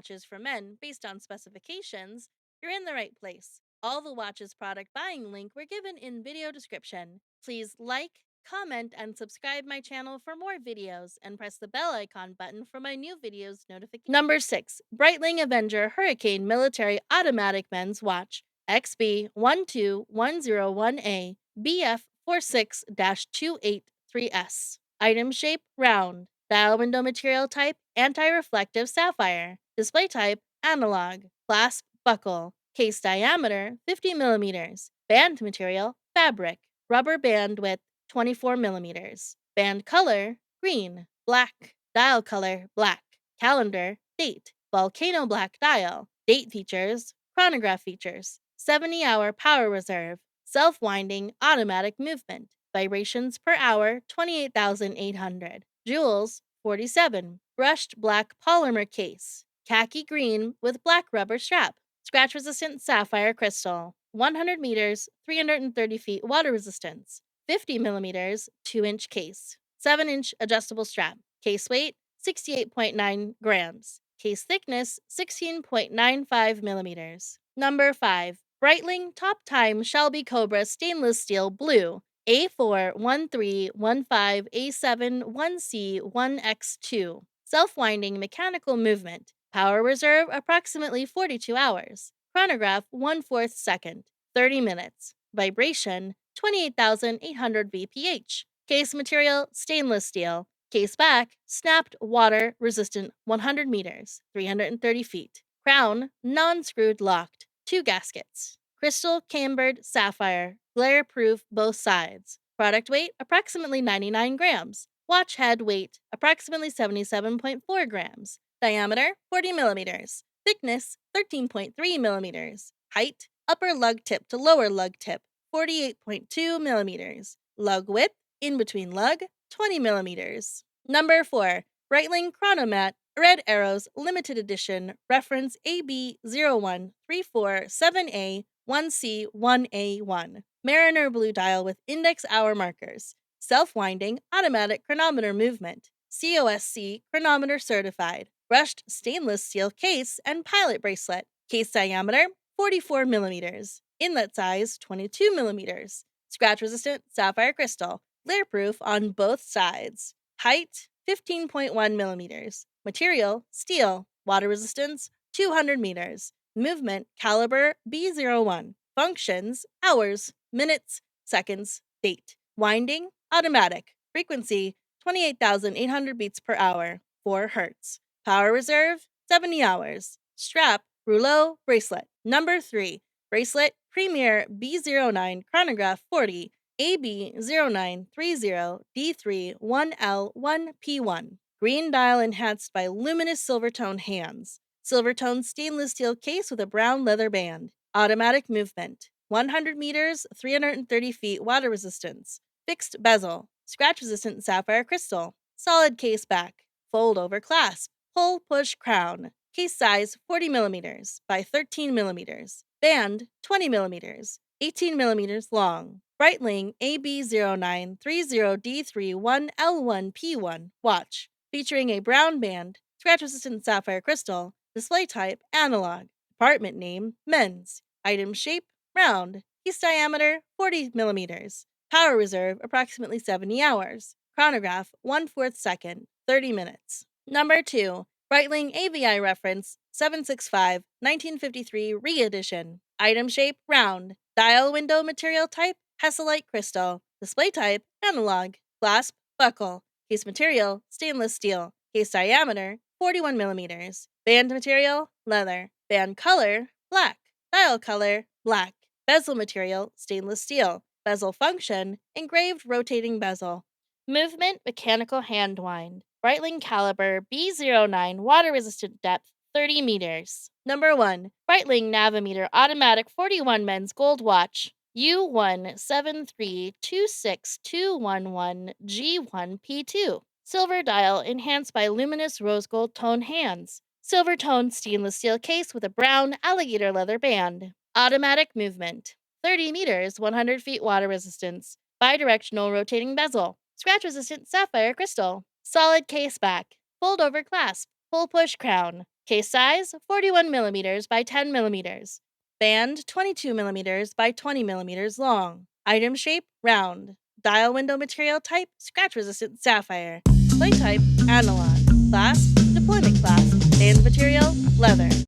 watches for men based on specifications, you're in the right place. All the watches product buying link were given in video description. Please like, comment, and subscribe my channel for more videos, and press the bell icon button for my new videos notification. Number 6. Breitling Avenger Hurricane Military Automatic Men's Watch XB12101A BF46-283S. Item shape, round. Dial window material type, anti-reflective sapphire. Display type, analog. Clasp, buckle. Case diameter, 50 millimeters. Band material, fabric. Rubber band width, 24 millimeters. Band color, green. Black. Dial color, black. Calendar, date. Volcano black dial. Date features, chronograph features. 70-hour power reserve. Self-winding automatic movement. Vibrations per hour, 28,800. Jewels, 47. Brushed black polymer case. Khaki green with black rubber strap. Scratch-resistant sapphire crystal. 100 meters, 330 feet water resistance. 50 millimeters, 2-inch case. 7-inch adjustable strap. Case weight, 68.9 grams. Case thickness, 16.95 millimeters. Number 5. Breitling Top Time Shelby Cobra Stainless Steel Blue A41315A71C1X2. Self-winding mechanical movement. Power reserve approximately 42 hours. Chronograph 1/4 second. 30 minutes. Vibration 28,800 VPH. Case material stainless steel. Case back snapped water resistant 100 meters, 330 feet. Crown non-screwed locked. 2 gaskets. Crystal cambered sapphire, glare proof both sides. Product weight approximately 99 grams. Watch head weight approximately 77.4 grams. Diameter 40 millimeters. Thickness 13.3 millimeters. Height upper lug tip to lower lug tip 48.2 millimeters. Lug width in between lug 20 millimeters. Number 4. Breitling Chronomat Red Arrows Limited Edition, reference AB01347A1C1A1. Mariner blue dial with index hour markers. Self-winding automatic chronometer movement. COSC chronometer certified. Brushed stainless steel case and pilot bracelet. Case diameter 44 millimeters. Inlet size 22 millimeters. Scratch-resistant sapphire crystal. Glare-proof on both sides. Height 15.1 millimeters. Material, steel. Water resistance, 200 meters. Movement, caliber B01. Functions, hours, minutes, seconds, date. Winding, automatic. Frequency, 28,800 beats per hour, 4 hertz. Power reserve, 70 hours. Strap, rouleau, bracelet. Number 3. Bracelet, Premier B09 Chronograph 40. AB0930D3-1L1P1. Green dial enhanced by luminous silver-tone hands. Silver-tone stainless steel case with a brown leather band. Automatic movement. 100 meters, 330 feet water resistance. Fixed bezel. Scratch-resistant sapphire crystal. Solid case back. Fold-over clasp. Pull-push crown. Case size 40 millimeters by 13 millimeters. Band 20 millimeters. 18 millimeters long. Breitling AB0930D31L1P1 watch, featuring a brown band, scratch-resistant sapphire crystal, display type analog, department name men's, item shape round, case diameter 40 millimeters, power reserve approximately 70 hours, chronograph 1/4 second, 30 minutes. Number 2. Breitling AVI reference 765 1953 re-edition. Item shape round. Dial window material type Hesselite crystal. Display type analog. Clasp buckle. Case material stainless steel. Case diameter 41 millimeters. Band material leather. Band color black. Dial color black. Bezel material stainless steel. Bezel function engraved rotating bezel. Movement mechanical hand wind. Breitling caliber B09 water resistant depth 30 meters. Number 1. Breitling Navitimer automatic 41 men's gold watch U17326211G1P2. Silver dial enhanced by luminous rose gold tone hands. Silver toned stainless steel case with a brown alligator leather band. Automatic movement. 30 meters, 100 feet water resistance. Bidirectional rotating bezel. Scratch resistant sapphire crystal. Solid case back. Fold over clasp. Pull push crown. Case size 41mm by 10mm. Band 22mm by 20mm long. Item shape round. Dial window material type scratch-resistant sapphire. Display type analog. Class deployment class. Band material leather.